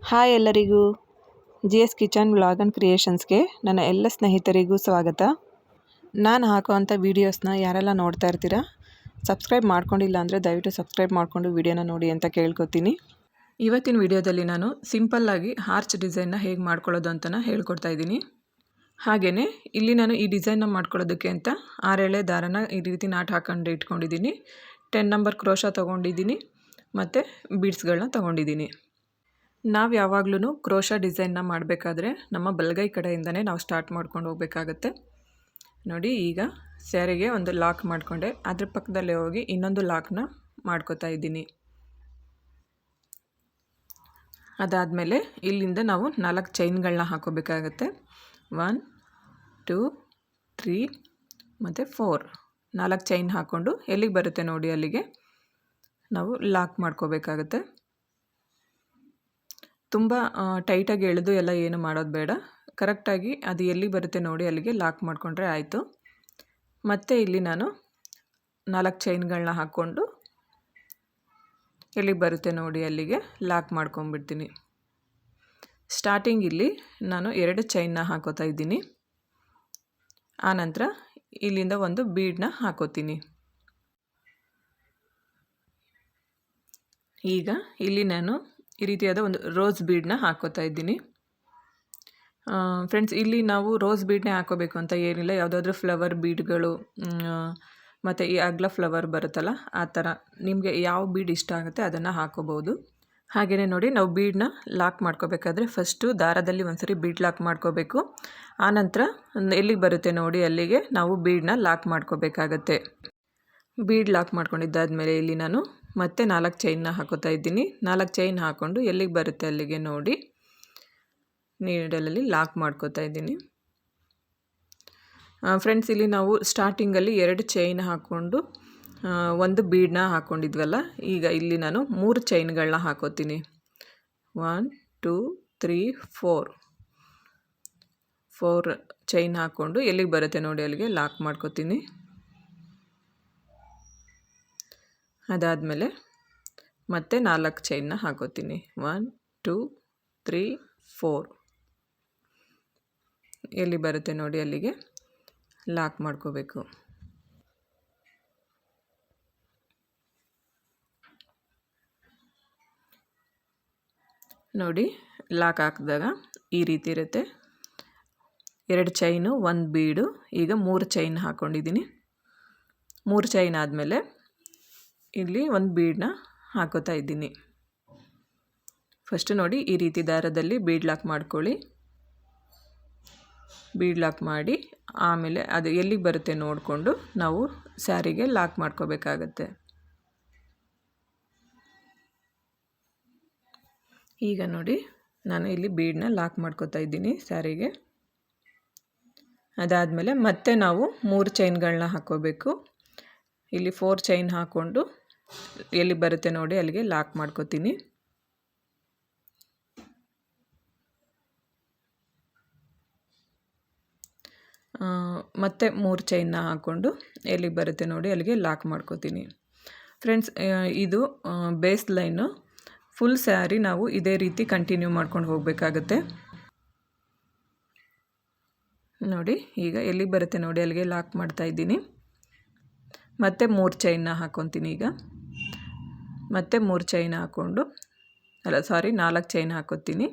Hi ಎಲ್ಲರಿಗೂ G S kitchen vlog and ಕ್ರಿಯೇಷನ್ಸ್ಗೆ ನನ್ನ ಎಲ್ಲ ಸ್ನೇಹಿತರಿಗೂ ಸ್ವಾಗತ. ನಾನು ಹಾಕುವಂಥ ವೀಡಿಯೋಸ್ನ ಯಾರೆಲ್ಲ ನೋಡ್ತಾ ಇರ್ತೀರಾ, ಸಬ್ಸ್ಕ್ರೈಬ್ ಮಾಡ್ಕೊಂಡಿಲ್ಲ ಅಂದರೆ ದಯವಿಟ್ಟು ಸಬ್ಸ್ಕ್ರೈಬ್ ಮಾಡಿಕೊಂಡು ವೀಡಿಯೋನ ನೋಡಿ ಅಂತ ಕೇಳ್ಕೊತೀನಿ. ಇವತ್ತಿನ ವೀಡಿಯೋದಲ್ಲಿ ನಾನು ಸಿಂಪಲ್ಲಾಗಿ ಆರ್ಚ್ ಡಿಸೈನ್ನ ಹೇಗೆ ಮಾಡ್ಕೊಳ್ಳೋದು ಅಂತಲೇ ಹೇಳ್ಕೊಡ್ತಾ ಇದ್ದೀನಿ. ಹಾಗೆಯೇ ಇಲ್ಲಿ ನಾನು ಈ ಡಿಸೈನ್ನ ಮಾಡ್ಕೊಳ್ಳೋದಕ್ಕೆ ಅಂತ 6 ಎಳೆ ದಾರನ ಈ ರೀತಿ ನಾಟ್ ಹಾಕೊಂಡು ಇಟ್ಕೊಂಡಿದ್ದೀನಿ. 10 ನಂಬರ್ ಕ್ರೋಶ ತೊಗೊಂಡಿದ್ದೀನಿ ಮತ್ತು ಬೀಡ್ಸ್ಗಳನ್ನ ತೊಗೊಂಡಿದ್ದೀನಿ. ನಾವು ಯಾವಾಗ್ಲೂ ಕ್ರೋಶ ಡಿಸೈನ್ನ ಮಾಡಬೇಕಾದ್ರೆ ನಮ್ಮ ಬಲಗೈ ಕಡೆಯಿಂದನೇ ನಾವು ಸ್ಟಾರ್ಟ್ ಮಾಡ್ಕೊಂಡು ಹೋಗಬೇಕಾಗತ್ತೆ. ನೋಡಿ, ಈಗ ಸ್ಯಾರಿಗೆ ಒಂದು ಲಾಕ್ ಮಾಡಿಕೊಂಡೆ, ಅದ್ರ ಪಕ್ಕದಲ್ಲೇ ಹೋಗಿ ಇನ್ನೊಂದು ಲಾಕ್ನ ಮಾಡ್ಕೋತಾ ಇದ್ದೀನಿ. ಅದಾದಮೇಲೆ ಇಲ್ಲಿಂದ ನಾವು 4 ಚೈನ್ಗಳನ್ನ ಹಾಕೋಬೇಕಾಗತ್ತೆ. 1 2 3 ಮತ್ತು 4 4 ಚೈನ್ ಹಾಕ್ಕೊಂಡು ಎಲ್ಲಿಗೆ ಬರುತ್ತೆ ನೋಡಿ ಅಲ್ಲಿಗೆ ನಾವು ಲಾಕ್ ಮಾಡ್ಕೋಬೇಕಾಗತ್ತೆ. ತುಂಬ ಟೈಟಾಗಿ ಎಳೆದು ಎಲ್ಲ ಏನು ಮಾಡೋದು ಬೇಡ, ಕರೆಕ್ಟಾಗಿ ಅದು ಎಲ್ಲಿ ಬರುತ್ತೆ ನೋಡಿ ಅಲ್ಲಿಗೆ ಲಾಕ್ ಮಾಡಿಕೊಂಡ್ರೆ ಆಯಿತು. ಮತ್ತು ಇಲ್ಲಿ ನಾನು 4 ಚೈನ್ಗಳನ್ನ ಹಾಕ್ಕೊಂಡು ಎಲ್ಲಿಗೆ ಬರುತ್ತೆ ನೋಡಿ ಅಲ್ಲಿಗೆ ಲಾಕ್ ಮಾಡ್ಕೊಂಬಿಡ್ತೀನಿ. ಸ್ಟಾರ್ಟಿಂಗ್ ಇಲ್ಲಿ ನಾನು 2 ಚೈನ್ನ ಹಾಕೋತಾ ಇದ್ದೀನಿ. ಆನಂತರ ಇಲ್ಲಿಂದ ಒಂದು ಬೀಡನ್ನ ಹಾಕೋತೀನಿ. ಈಗ ಇಲ್ಲಿ ನಾನು ಈ ರೀತಿಯಾದ ಒಂದು ರೋಸ್ ಬೀಡನ್ನ ಹಾಕೋತಾ ಇದ್ದೀನಿ. ಫ್ರೆಂಡ್ಸ್, ಇಲ್ಲಿ ನಾವು ರೋಸ್ ಬೀಡನ್ನೇ ಹಾಕೋಬೇಕು ಅಂತ ಏನಿಲ್ಲ, ಯಾವುದಾದ್ರೂ ಫ್ಲವರ್ ಬೀಡ್ಗಳು ಮತ್ತು ಈ ಅಗ್ಲ ಫ್ಲವರ್ ಬರುತ್ತಲ್ಲ ಆ ಥರ ನಿಮಗೆ ಯಾವ ಬೀಡ್ ಇಷ್ಟ ಆಗುತ್ತೆ ಅದನ್ನು ಹಾಕೋಬೋದು. ಹಾಗೆಯೇ ನೋಡಿ, ನಾವು ಬೀಡನ್ನ ಲಾಕ್ ಮಾಡ್ಕೋಬೇಕಾದ್ರೆ ಫಸ್ಟು ದಾರದಲ್ಲಿ ಒಂದ್ಸರಿ ಬೀಡ್ ಲಾಕ್ ಮಾಡ್ಕೋಬೇಕು. ಆನಂತರ ಎಲ್ಲಿಗೆ ಬರುತ್ತೆ ನೋಡಿ ಅಲ್ಲಿಗೆ ನಾವು ಬೀಡನ್ನ ಲಾಕ್ ಮಾಡ್ಕೋಬೇಕಾಗತ್ತೆ. ಬೀಡ್ ಲಾಕ್ ಮಾಡ್ಕೊಂಡಿದ್ದಾದಮೇಲೆ ಇಲ್ಲಿ ನಾನು ಮತ್ತೆ 4 ಚೈನ್ನ ಹಾಕೋತಾ ಇದ್ದೀನಿ. 4 ಚೈನ್ ಹಾಕ್ಕೊಂಡು ಎಲ್ಲಿಗೆ ಬರುತ್ತೆ ಅಲ್ಲಿಗೆ ನೋಡಿ ನೀಡಲಲ್ಲಿ ಲಾಕ್ ಮಾಡ್ಕೋತಾ ಇದ್ದೀನಿ. ಫ್ರೆಂಡ್ಸ್, ಇಲ್ಲಿ ನಾವು ಸ್ಟಾರ್ಟಿಂಗಲ್ಲಿ 2 ಚೈನ್ ಹಾಕ್ಕೊಂಡು ಒಂದು ಬೀಡನ್ನ ಹಾಕ್ಕೊಂಡಿದ್ವಲ್ಲ, ಈಗ ಇಲ್ಲಿ ನಾನು 3 ಚೈನ್ಗಳನ್ನ ಹಾಕೋತೀನಿ. 1 2 3 4 ಚೈನ್ ಹಾಕ್ಕೊಂಡು ಎಲ್ಲಿಗೆ ಬರುತ್ತೆ ನೋಡಿ ಅಲ್ಲಿಗೆ ಲಾಕ್ ಮಾಡ್ಕೋತೀನಿ. ಅದಾದಮೇಲೆ ಮತ್ತೆ 4 ಚೈನ್ನ ಹಾಕೋತೀನಿ. 1 2 3 4 ಎಲ್ಲಿ ಬರುತ್ತೆ ನೋಡಿ ಅಲ್ಲಿಗೆ ಲಾಕ್ ಮಾಡ್ಕೋಬೇಕು. ನೋಡಿ, ಲಾಕ್ ಹಾಕಿದಾಗ ಈ ರೀತಿ ಇರುತ್ತೆ. 2 ಚೈನು, 1 ಬೀಡು. ಈಗ 3 ಚೈನ್ ಹಾಕ್ಕೊಂಡಿದ್ದೀನಿ. 3 ಚೈನ್ ಆದಮೇಲೆ ಇಲ್ಲಿ ಒಂದು ಬೀಡನ್ನ ಹಾಕೋತಾ ಇದ್ದೀನಿ. ಫಸ್ಟು ನೋಡಿ, ಈ ರೀತಿ ದಾರದಲ್ಲಿ ಬೀಡ್ ಲಾಕ್ ಮಾಡ್ಕೊಳ್ಳಿ. ಬೀಡ್ ಲಾಕ್ ಮಾಡಿ ಆಮೇಲೆ ಅದು ಎಲ್ಲಿಗೆ ಬರುತ್ತೆ ನೋಡಿಕೊಂಡು ನಾವು ಸ್ಯಾರಿಗೆ ಲಾಕ್ ಮಾಡ್ಕೋಬೇಕಾಗತ್ತೆ. ಈಗ ನೋಡಿ, ನಾನು ಇಲ್ಲಿ ಬೀಡನ್ನ ಲಾಕ್ ಮಾಡ್ಕೋತಾ ಇದ್ದೀನಿ ಸ್ಯಾರಿಗೆ. ಅದಾದಮೇಲೆ ಮತ್ತೆ ನಾವು 3 ಚೈನ್ಗಳನ್ನ ಹಾಕ್ಕೋಬೇಕು. ಇಲ್ಲಿ 4 ಚೈನ್ ಹಾಕ್ಕೊಂಡು ಎಲ್ಲಿ ಬರುತ್ತೆ ನೋಡಿ ಅಲ್ಲಿಗೆ ಲಾಕ್ ಮಾಡ್ಕೋತೀನಿ. ಮತ್ತೆ 3 ಚೈನ್ನ ಹಾಕ್ಕೊಂಡು ಎಲ್ಲಿಗೆ ಬರುತ್ತೆ ನೋಡಿ ಅಲ್ಲಿಗೆ ಲಾಕ್ ಮಾಡ್ಕೋತೀನಿ. ಫ್ರೆಂಡ್ಸ್, ಇದು ಬೇಸ್ ಲೈನು. ಫುಲ್ ಸ್ಯಾರಿ ನಾವು ಇದೇ ರೀತಿ ಕಂಟಿನ್ಯೂ ಮಾಡ್ಕೊಂಡು ಹೋಗಬೇಕಾಗತ್ತೆ. ನೋಡಿ, ಈಗ ಎಲ್ಲಿಗೆ ಬರುತ್ತೆ ನೋಡಿ ಅಲ್ಲಿಗೆ ಲಾಕ್ ಮಾಡ್ತಾ ಇದ್ದೀನಿ. ಮತ್ತೆ 3 ಚೈನ್ನ ಹಾಕ್ಕೊತೀನಿ. ಈಗ ಮತ್ತೆ 3 ಚೈನ್ ಹಾಕ್ಕೊಂಡು 4 ಚೈನ್ ಹಾಕೋತೀನಿ.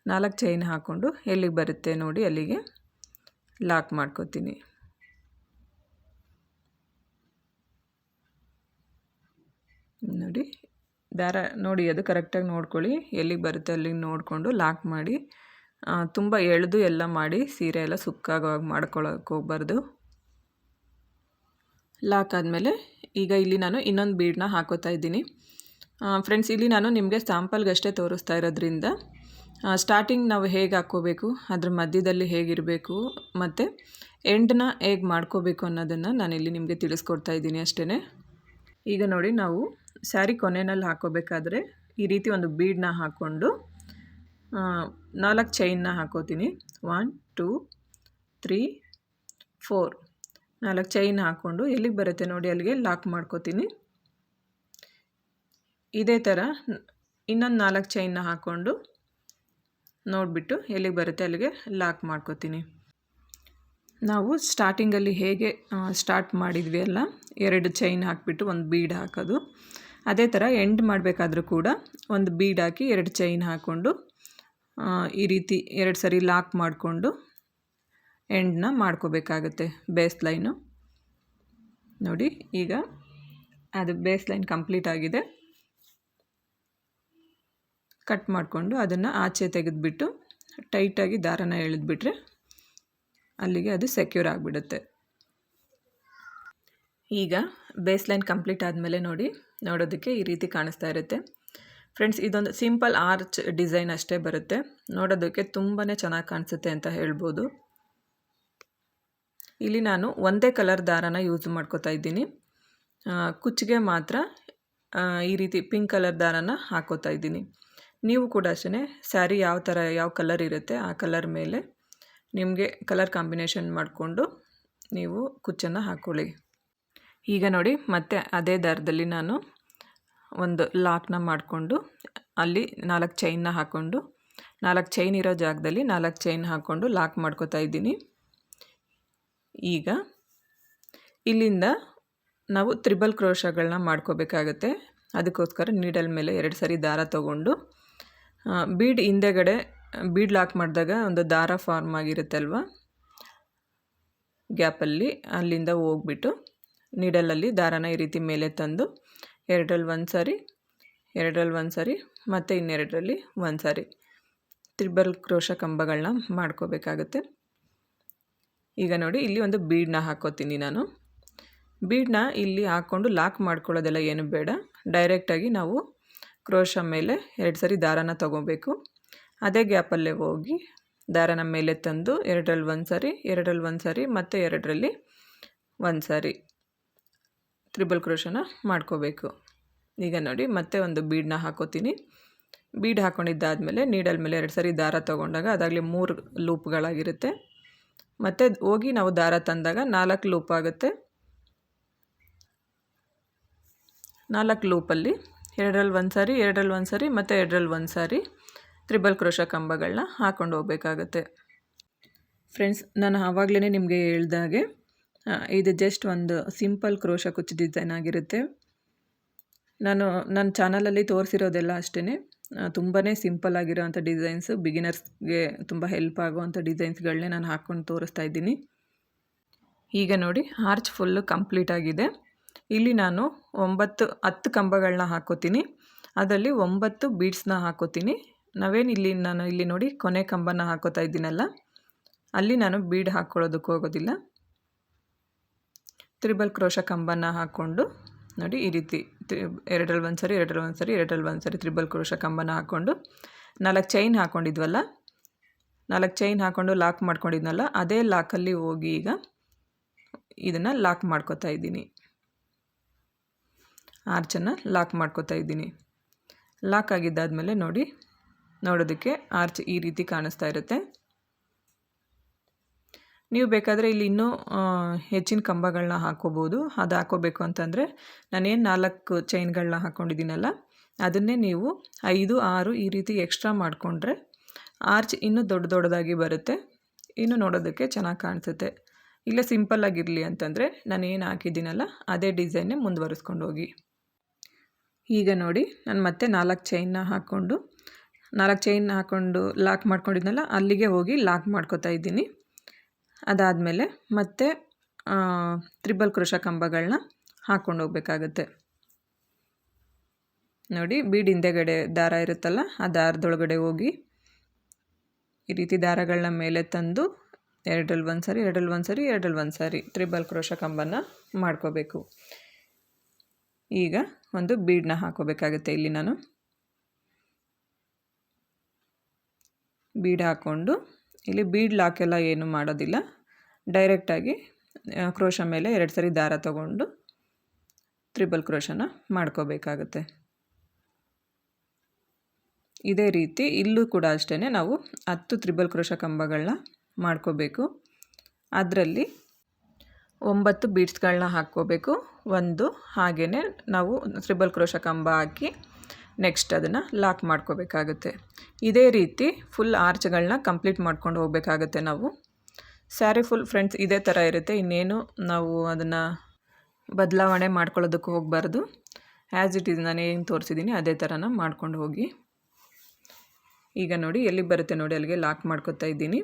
4 ಚೈನ್ ಹಾಕ್ಕೊಂಡು ಎಲ್ಲಿಗೆ ಬರುತ್ತೆ ನೋಡಿ ಅಲ್ಲಿಗೆ ಲಾಕ್ ಮಾಡ್ಕೋತೀನಿ. ನೋಡಿ, ದಾರ ನೋಡಿ ಅದು ಕರೆಕ್ಟಾಗಿ ನೋಡ್ಕೊಳ್ಳಿ, ಎಲ್ಲಿಗೆ ಬರುತ್ತೆ ಅಲ್ಲಿಗೆ ನೋಡಿಕೊಂಡು ಲಾಕ್ ಮಾಡಿ. ತುಂಬ ಎಳೆದು ಎಲ್ಲ ಮಾಡಿ ಸೀರೆ ಎಲ್ಲ ಸುಕ್ಕಾಗೋ ಹಾಗೆ ಮಾಡ್ಕೊಳ್ಳೋಕೆ ಹೋಗ್ಬಾರ್ದು. ಲಾಕ್ ಆದಮೇಲೆ ಈಗ ಇಲ್ಲಿ ನಾನು ಇನ್ನೊಂದು ಬೀಡನ್ನ ಹಾಕೋತಾ ಇದ್ದೀನಿ. ಫ್ರೆಂಡ್ಸ್, ಇಲ್ಲಿ ನಾನು ನಿಮಗೆ ಸ್ಯಾಂಪಲ್ಗಷ್ಟೇ ತೋರಿಸ್ತಾ ಇರೋದ್ರಿಂದ ಸ್ಟಾರ್ಟಿಂಗ್ ನಾವು ಹೇಗೆ ಹಾಕ್ಕೋಬೇಕು, ಅದ್ರ ಮಧ್ಯದಲ್ಲಿ ಹೇಗಿರಬೇಕು ಮತ್ತು ಎಂಡನ್ನ ಹೇಗೆ ಮಾಡ್ಕೋಬೇಕು ಅನ್ನೋದನ್ನು ನಾನಿಲ್ಲಿ ನಿಮಗೆ ತಿಳಿಸ್ಕೊಡ್ತಾ ಇದ್ದೀನಿ ಅಷ್ಟೇ. ಈಗ ನೋಡಿ, ನಾವು ಸ್ಯಾರಿ ಕೊನೆಯಲ್ಲಿ ಹಾಕ್ಕೋಬೇಕಾದ್ರೆ ಈ ರೀತಿ ಒಂದು ಬೀಡನ್ನ ಹಾಕ್ಕೊಂಡು 4 ಚೈನ್ನ ಹಾಕೋತೀನಿ. 1 2 3 4 4 ಚೈನ್ ಹಾಕ್ಕೊಂಡು ಎಲ್ಲಿಗೆ ಬರುತ್ತೆ ನೋಡಿ ಅಲ್ಲಿಗೆ ಲಾಕ್ ಮಾಡ್ಕೋತೀನಿ. ಇದೇ ಥರ ಇನ್ನೊಂದು 4 ಚೈನ್ನ ಹಾಕ್ಕೊಂಡು ನೋಡಿಬಿಟ್ಟು ಎಲ್ಲಿಗೆ ಬರುತ್ತೆ ಅಲ್ಲಿಗೆ ಲಾಕ್ ಮಾಡ್ಕೋತೀನಿ. ನಾವು ಸ್ಟಾರ್ಟಿಂಗಲ್ಲಿ ಹೇಗೆ ಸ್ಟಾರ್ಟ್ ಮಾಡಿದ್ವಿ ಅಲ್ಲ, 2 ಚೈನ್ ಹಾಕಿಬಿಟ್ಟು ಒಂದು ಬೀಡ್ ಹಾಕೋದು, ಅದೇ ಥರ ಎಂಡ್ ಮಾಡಬೇಕಾದ್ರೂ ಕೂಡ ಒಂದು ಬೀಡ್ ಹಾಕಿ 2 ಚೈನ್ ಹಾಕ್ಕೊಂಡು ಈ ರೀತಿ 2 ಸರಿ ಲಾಕ್ ಮಾಡಿಕೊಂಡು ಎಂಡನ್ನ ಮಾಡ್ಕೋಬೇಕಾಗುತ್ತೆ ಬೇಸ್ ಲೈನು. ನೋಡಿ ಈಗ ಅದು ಬೇಸ್ ಲೈನ್ ಕಂಪ್ಲೀಟ್ ಆಗಿದೆ. ಕಟ್ ಮಾಡಿಕೊಂಡು ಅದನ್ನು ಆಚೆ ತೆಗೆದುಬಿಟ್ಟು ಟೈಟಾಗಿ ದಾರನ ಎಳೆದ್ಬಿಟ್ರೆ ಅಲ್ಲಿಗೆ ಅದು ಸೆಕ್ಯೂರ್ ಆಗಿಬಿಡುತ್ತೆ. ಈಗ ಬೇಸ್ ಲೈನ್ ಕಂಪ್ಲೀಟ್ ಆದಮೇಲೆ ನೋಡೋದಕ್ಕೆ ಈ ರೀತಿ ಕಾಣಿಸ್ತಾ ಇರುತ್ತೆ. ಫ್ರೆಂಡ್ಸ್, ಇದೊಂದು ಸಿಂಪಲ್ ಆರ್ಚ್ ಡಿಸೈನ್ ಅಷ್ಟೇ ಬರುತ್ತೆ. ನೋಡೋದಕ್ಕೆ ತುಂಬಾ ಚೆನ್ನಾಗಿ ಕಾಣಿಸುತ್ತೆ ಅಂತ ಹೇಳ್ಬೋದು. ಇಲ್ಲಿ ನಾನು ಒಂದೇ ಕಲರ್ ದಾರನ ಯೂಸ್ ಮಾಡ್ಕೋತಾ ಇದ್ದೀನಿ. ಕುಚ್ಚಿಗೆ ಮಾತ್ರ ಈ ರೀತಿ ಪಿಂಕ್ ಕಲರ್ ದಾರನ ಹಾಕೋತಾ ಇದ್ದೀನಿ. ನೀವು ಕೂಡ ಅಷ್ಟೇ ಸ್ಯಾರಿ ಯಾವ ಕಲರ್ ಇರುತ್ತೆ ಆ ಕಲರ್ ಮೇಲೆ ನಿಮಗೆ ಕಲರ್ ಕಾಂಬಿನೇಷನ್ ಮಾಡಿಕೊಂಡು ನೀವು ಕುಚ್ಚನ್ನು ಹಾಕ್ಕೊಳ್ಳಿ. ಈಗ ನೋಡಿ ಮತ್ತೆ ಅದೇ ದಾರದಲ್ಲಿ ನಾನು ಒಂದು ಲಾಕ್ನ ಮಾಡಿಕೊಂಡು ಅಲ್ಲಿ 4 ಚೈನ್ನ ಹಾಕ್ಕೊಂಡು 4 ಚೈನ್ ಇರೋ ಜಾಗದಲ್ಲಿ 4 ಚೈನ್ ಹಾಕ್ಕೊಂಡು ಲಾಕ್ ಮಾಡ್ಕೋತಾ ಇದ್ದೀನಿ. ಈಗ ಇಲ್ಲಿಂದ ನಾವು ತ್ರಿಬಲ್ ಕ್ರೋಶಗಳನ್ನ ಮಾಡ್ಕೋಬೇಕಾಗತ್ತೆ. ಅದಕ್ಕೋಸ್ಕರ ನೀಡಲ್ ಮೇಲೆ 2 ಸರಿ ದಾರ ತೊಗೊಂಡು ಬೀಡ್ ಹಿಂದೆಗಡೆ ಬೀಡ್ ಲಾಕ್ ಮಾಡಿದಾಗ ಒಂದು ದಾರ ಫಾರ್ಮ್ ಆಗಿರುತ್ತೆ ಅಲ್ವಾ, ಗ್ಯಾಪಲ್ಲಿ ಅಲ್ಲಿಂದ ಹೋಗ್ಬಿಟ್ಟು ನೀಡಲಲ್ಲಿ ದಾರನ ಈ ರೀತಿ ಮೇಲೆ ತಂದು 2ರಲ್ಲಿ ಒಂದು ಸಾರಿ, 2ರಲ್ಲಿ ಒಂದು ಸಾರಿ ಮತ್ತು ಇನ್ನೆರಡರಲ್ಲಿ ಒಂದು ಸಾರಿ ತ್ರಿಬಲ್ ಕ್ರೋಶ ಕಂಬಗಳನ್ನ ಮಾಡ್ಕೋಬೇಕಾಗುತ್ತೆ. ಈಗ ನೋಡಿ ಇಲ್ಲಿ ಒಂದು ಬೀಡನ್ನ ಹಾಕೋತೀನಿ ನಾನು. ಬೀಡನ್ನ ಇಲ್ಲಿ ಹಾಕ್ಕೊಂಡು ಲಾಕ್ ಮಾಡ್ಕೊಳ್ಳೋದೆಲ್ಲ ಏನು ಬೇಡ, ಡೈರೆಕ್ಟಾಗಿ ನಾವು ಕ್ರೋಶ ಮೇಲೆ 2 ಸರಿ ದಾರನ ತೊಗೋಬೇಕು. ಅದೇ ಗ್ಯಾಪಲ್ಲೇ ಹೋಗಿ ದಾರನ ಮೇಲೆ ತಂದು 2ರಲ್ಲಿ ಒಂದು ಸಾರಿ, 2ರಲ್ಲಿ ಒಂದು ಸಾರಿ ಮತ್ತು 2ರಲ್ಲಿ ಒಂದು ಸಾರಿ ತ್ರಿಬಲ್ ಕ್ರೋಶನ ಮಾಡ್ಕೋಬೇಕು. ಈಗ ನೋಡಿ ಮತ್ತೆ ಒಂದು ಬೀಡನ್ನ ಹಾಕೋತೀನಿ. ಬೀಡ್ ಹಾಕ್ಕೊಂಡಿದ್ದಾದಮೇಲೆ ನೀಡಲ್ ಮೇಲೆ 2 ಸರಿ ದಾರ ತೊಗೊಂಡಾಗ ಅದಾಗಲಿ 3 ಲೂಪ್ಗಳಾಗಿರುತ್ತೆ. ಮತ್ತು ಹೋಗಿ ನಾವು ದಾರ ತಂದಾಗ 4 ಲೂಪ್ ಆಗುತ್ತೆ. 4 ಲೂಪಲ್ಲಿ 2ರಲ್ಲಿ ಒಂದು ಸಾರಿ, 2ರಲ್ಲಿ ಒಂದು ಸಾರಿ ಮತ್ತು 2ರಲ್ಲಿ ಒಂದು ಸಾರಿ ತ್ರಿಬಲ್ ಕ್ರೋಶ ಕಂಬಗಳನ್ನ ಹಾಕ್ಕೊಂಡು ಹೋಗಬೇಕಾಗತ್ತೆ. ಫ್ರೆಂಡ್ಸ್, ನಾನು ಆವಾಗಲೇ ನಿಮಗೆ ಹೇಳ್ದಾಗೆ ಇದು ಜಸ್ಟ್ ಒಂದು ಸಿಂಪಲ್ ಕ್ರೋಶ ಕುಚ್ಚು ಡಿಸೈನ್ ಆಗಿರುತ್ತೆ. ನಾನು ನನ್ನ ಚಾನಲಲ್ಲಿ ತೋರಿಸಿರೋದೆಲ್ಲ ಅಷ್ಟೇ ತುಂಬಾ ಸಿಂಪಲ್ ಆಗಿರೋವಂಥ ಡಿಸೈನ್ಸು, ಬಿಗಿನರ್ಸ್ಗೆ ತುಂಬ ಹೆಲ್ಪ್ ಆಗುವಂಥ ಡಿಸೈನ್ಸ್ಗಳನ್ನೇ ನಾನು ಹಾಕ್ಕೊಂಡು ತೋರಿಸ್ತಾ ಇದ್ದೀನಿ. ಈಗ ನೋಡಿ ಆರ್ಚ್ ಫುಲ್ಲು ಕಂಪ್ಲೀಟ್ ಆಗಿದೆ. ಇಲ್ಲಿ ನಾನು 10 ಕಂಬಗಳನ್ನ ಹಾಕೋತೀನಿ. ಅದರಲ್ಲಿ 9 ಬೀಡ್ಸ್ನ ಹಾಕೋತೀನಿ. ನಾನು ಇಲ್ಲಿ ನೋಡಿ ಕೊನೆ ಕಂಬನ ಹಾಕೋತಾ ಇದ್ದೀನಲ್ಲ, ಅಲ್ಲಿ ನಾನು ಬೀಡ್ ಹಾಕ್ಕೊಳ್ಳೋದಕ್ಕೆ ಹೋಗೋದಿಲ್ಲ. ತ್ರಿಬಲ್ ಕ್ರೋಶ ಕಂಬನ ಹಾಕ್ಕೊಂಡು ನೋಡಿ ಈ ರೀತಿ 2ರಲ್ಲಿ ಒಂದು ಸಾರಿ, 2ರಲ್ಲಿ ಒಂದು ಸಾರಿ, 2ರಲ್ಲಿ ಒಂದು ಸಾರಿ ತ್ರಿಬಲ್ ಕ್ರೋಶ ಕಂಬನ ಹಾಕ್ಕೊಂಡು 4 ಚೈನ್ ಹಾಕ್ಕೊಂಡಿದ್ವಲ್ಲ, 4 ಚೈನ್ ಹಾಕ್ಕೊಂಡು ಲಾಕ್ ಮಾಡ್ಕೊಂಡಿದ್ನಲ್ಲ, ಅದೇ ಲಾಕಲ್ಲಿ ಹೋಗಿ ಈಗ ಇದನ್ನು ಲಾಕ್ ಮಾಡ್ಕೋತಾ ಇದ್ದೀನಿ. ಆರ್ಚನ್ನು ಲಾಕ್ ಮಾಡ್ಕೋತಾ ಇದ್ದೀನಿ. ಲಾಕ್ ಆಗಿದ್ದಾದಮೇಲೆ ನೋಡೋದಕ್ಕೆ ಆರ್ಚ್ ಈ ರೀತಿ ಕಾಣಿಸ್ತಾ ಇರುತ್ತೆ. ನೀವು ಬೇಕಾದರೆ ಇಲ್ಲಿ ಇನ್ನೂ ಹೆಚ್ಚಿನ ಕಂಬಗಳನ್ನ ಹಾಕ್ಕೋಬೋದು. ಅದು ಹಾಕ್ಕೋಬೇಕು ಅಂತಂದರೆ ನಾನೇನು 4 ಚೈನ್ಗಳನ್ನ ಹಾಕ್ಕೊಂಡಿದ್ದೀನಲ್ಲ, ಅದನ್ನೇ ನೀವು 5, 6 ಈ ರೀತಿ ಎಕ್ಸ್ಟ್ರಾ ಮಾಡಿಕೊಂಡ್ರೆ ಆರ್ಚ್ ಇನ್ನೂ ದೊಡ್ಡದಾಗಿ ಬರುತ್ತೆ, ಇನ್ನೂ ನೋಡೋದಕ್ಕೆ ಚೆನ್ನಾಗಿ ಕಾಣಿಸುತ್ತೆ. ಇಲ್ಲ ಸಿಂಪಲ್ಲಾಗಿರಲಿ ಅಂತಂದರೆ ನಾನು ಏನು ಹಾಕಿದ್ದೀನಲ್ಲ ಅದೇ ಡಿಸೈನ್ನೇ ಮುಂದುವರಿಸ್ಕೊಂಡು ಹೋಗಿ. ಈಗ ನೋಡಿ ನಾನು ಮತ್ತೆ 4 ಚೈನ್ನ ಹಾಕ್ಕೊಂಡು ಲಾಕ್ ಮಾಡ್ಕೊಂಡಿದ್ನಲ್ಲ, ಅಲ್ಲಿಗೆ ಹೋಗಿ ಲಾಕ್ ಮಾಡ್ಕೋತಾ ಇದ್ದೀನಿ. ಅದಾದಮೇಲೆ ಮತ್ತೆ ತ್ರಿಬಲ್ ಕ್ರೋಶ ಕಂಬಗಳನ್ನ ಹಾಕ್ಕೊಂಡು ಹೋಗಬೇಕಾಗುತ್ತೆ. ನೋಡಿ ಬೀಡ್ ಹಿಂದೆಗಡೆ ದಾರ ಇರುತ್ತಲ್ಲ, ಆ ದಾರದೊಳಗಡೆ ಹೋಗಿ ಈ ರೀತಿ ದಾರಗಳನ್ನ ಮೇಲೆ ತಂದು 2ರಲ್ಲಿ ಒಂದು ಸಾರಿ, 2ರಲ್ಲಿ ಒಂದು ಸಾರಿ, 2ರಲ್ಲಿ ಒಂದು ಸಾರಿ ತ್ರಿಬಲ್ ಕ್ರೋಶ ಕಂಬನ ಮಾಡ್ಕೋಬೇಕು. ಈಗ ಒಂದು ಬೀಡನ್ನ ಹಾಕೋಬೇಕಾಗುತ್ತೆ. ಇಲ್ಲಿ ನಾನು ಬೀಡ್ ಹಾಕ್ಕೊಂಡು ಇಲ್ಲಿ ಬೀಡ್ ಲಾಕೆಲ್ಲ ಏನು ಮಾಡೋದಿಲ್ಲ, ಡೈರೆಕ್ಟಾಗಿ ಕ್ರೋಶ ಮೇಲೆ 2 ಸರಿ ದಾರ ತಗೊಂಡು ತ್ರಿಬಲ್ ಕ್ರೋಶನ ಮಾಡ್ಕೋಬೇಕಾಗುತ್ತೆ. ಇದೇ ರೀತಿ ಇಲ್ಲೂ ಕೂಡ ಅಷ್ಟೇ ನಾವು 10 ತ್ರಿಬಲ್ ಕ್ರೋಶ ಕಂಬಗಳನ್ನ ಮಾಡ್ಕೋಬೇಕು. ಅದರಲ್ಲಿ 9 ಬೀಡ್ಸ್ಗಳನ್ನ ಹಾಕ್ಕೋಬೇಕು. ಹಾಗೆಯೇ ನಾವು ತ್ರಿಬಲ್ ಕ್ರೋಶ ಕಂಬ ಹಾಕಿ ನೆಕ್ಸ್ಟ್ ಅದನ್ನು ಲಾಕ್ ಮಾಡ್ಕೋಬೇಕಾಗುತ್ತೆ. ಇದೇ ರೀತಿ ಫುಲ್ ಆರ್ಚ್ಗಳನ್ನ ಕಂಪ್ಲೀಟ್ ಮಾಡ್ಕೊಂಡು ಹೋಗಬೇಕಾಗುತ್ತೆ ನಾವು. ಸ್ಯಾರಿ ಫುಲ್ ಫ್ರೆಂಡ್ಸ್ ಇದೇ ಥರ ಇರುತ್ತೆ, ಇನ್ನೇನು ನಾವು ಅದನ್ನು ಬದಲಾವಣೆ ಮಾಡ್ಕೊಳ್ಳೋದಕ್ಕೆ ಹೋಗಬಾರ್ದು. ಆ್ಯಸ್ ಇಟ್ ಈಸ್ ನಾನು ಏನು ತೋರಿಸಿದ್ದೀನಿ ಅದೇ ಥರನ ಮಾಡ್ಕೊಂಡು ಹೋಗಿ. ಈಗ ನೋಡಿ ಎಲ್ಲಿಗೆ ಬರುತ್ತೆ ನೋಡಿ ಅಲ್ಲಿಗೆ ಲಾಕ್ ಮಾಡ್ಕೊತಾ ಇದ್ದೀನಿ.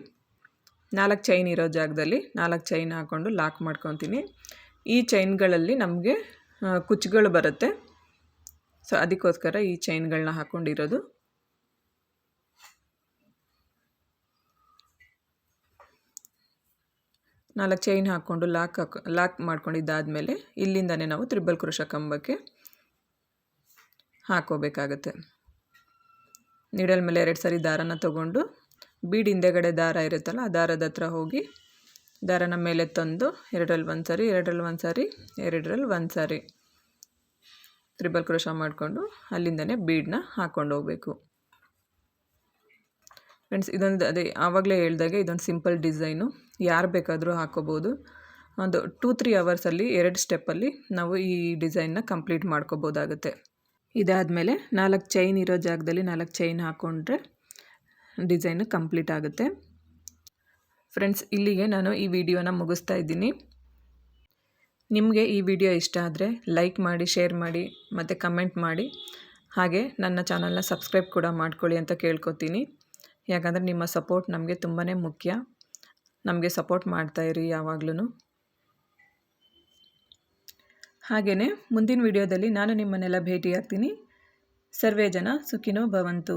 4 ಚೈನ್ ಇರೋ ಜಾಗದಲ್ಲಿ 4 ಚೈನ್ ಹಾಕ್ಕೊಂಡು ಲಾಕ್ ಮಾಡ್ಕೊತೀನಿ. ಈ ಚೈನ್ಗಳಲ್ಲಿ ನಮಗೆ ಕುಚ್ಚುಗಳು ಬರುತ್ತೆ, ಸೊ ಅದಕ್ಕೋಸ್ಕರ ಈ ಚೈನ್ಗಳನ್ನ ಹಾಕ್ಕೊಂಡಿರೋದು. ನಾಲ್ಕು ಚೈನ್ ಹಾಕ್ಕೊಂಡು ಲಾಕ್ ಮಾಡ್ಕೊಂಡಿದ್ದಾದಮೇಲೆ ಇಲ್ಲಿಂದನೇ ನಾವು ತ್ರಿಬಲ್ ಕ್ರೋಶ ಕಂಬಕ್ಕೆ ಹಾಕೋಬೇಕಾಗತ್ತೆ. ನೀಡಲ್ ಮೇಲೆ 2 ಸರಿ ದಾರನ ತೊಗೊಂಡು ಬೀಡ್ ಹಿಂದೆಗಡೆ ದಾರ ಇರುತ್ತಲ್ಲ ಆ ದಾರದ ಹತ್ರ ಹೋಗಿ ದಾರನ ಮೇಲೆ ತಂದು 2ರಲ್ಲಿ 1 ಸರಿ 2ರಲ್ಲಿ 1 ಸರಿ 2ರಲ್ಲಿ 1 ಸರಿ ತ್ರಿಬಲ್ ಕ್ರೋಶ ಮಾಡಿಕೊಂಡು ಅಲ್ಲಿಂದನೇ ಬೀಡನ್ನ ಹಾಕ್ಕೊಂಡು ಹೋಗಬೇಕು. ಫ್ರೆಂಡ್ಸ್ ಇದೊಂದು ಅದೇ ಆವಾಗಲೇ ಹೇಳ್ದಾಗೆ ಇದೊಂದು ಸಿಂಪಲ್ ಡಿಸೈನು, ಯಾರು ಬೇಕಾದರೂ ಹಾಕೋಬೋದು. ಒಂದು 2-3 ಅವರ್ಸಲ್ಲಿ 2 ಸ್ಟೆಪ್ಪಲ್ಲಿ ನಾವು ಈ ಡಿಸೈನ್ನ ಕಂಪ್ಲೀಟ್ ಮಾಡ್ಕೋಬೋದಾಗುತ್ತೆ. ಇದಾದಮೇಲೆ 4 ಚೈನ್ ಇರೋ ಜಾಗದಲ್ಲಿ 4 ಚೈನ್ ಹಾಕ್ಕೊಂಡ್ರೆ ಡಿಸೈನು ಕಂಪ್ಲೀಟ್ ಆಗುತ್ತೆ. ಫ್ರೆಂಡ್ಸ್ ಇಲ್ಲಿಗೆ ನಾನು ಈ ವಿಡಿಯೋನ ಮುಗಿಸ್ತಾ ಇದ್ದೀನಿ. ನಿಮಗೆ ಈ ವಿಡಿಯೋ ಇಷ್ಟ ಆದರೆ ಲೈಕ್ ಮಾಡಿ, ಶೇರ್ ಮಾಡಿ ಮತ್ತು ಕಮೆಂಟ್ ಮಾಡಿ. ಹಾಗೆ ನನ್ನ ಚಾನಲ್ನ ಸಬ್ಸ್ಕ್ರೈಬ್ ಕೂಡ ಮಾಡ್ಕೊಳ್ಳಿ ಅಂತ ಕೇಳ್ಕೊತೀನಿ. ಯಾಕಂದರೆ ನಿಮ್ಮ ಸಪೋರ್ಟ್ ನಮಗೆ ತುಂಬಾ ಮುಖ್ಯ. ನಮಗೆ ಸಪೋರ್ಟ್ ಮಾಡ್ತಾಯಿರಿ ಯಾವಾಗಲೂ. ಹಾಗೆಯೇ ಮುಂದಿನ ವಿಡಿಯೋದಲ್ಲಿ ನಾನು ನಿಮ್ಮನ್ನೆಲ್ಲ ಭೇಟಿಯಾಗ್ತೀನಿ. ಸರ್ವೇ ಜನ ಸುಖಿನೋ ಭವಂತು.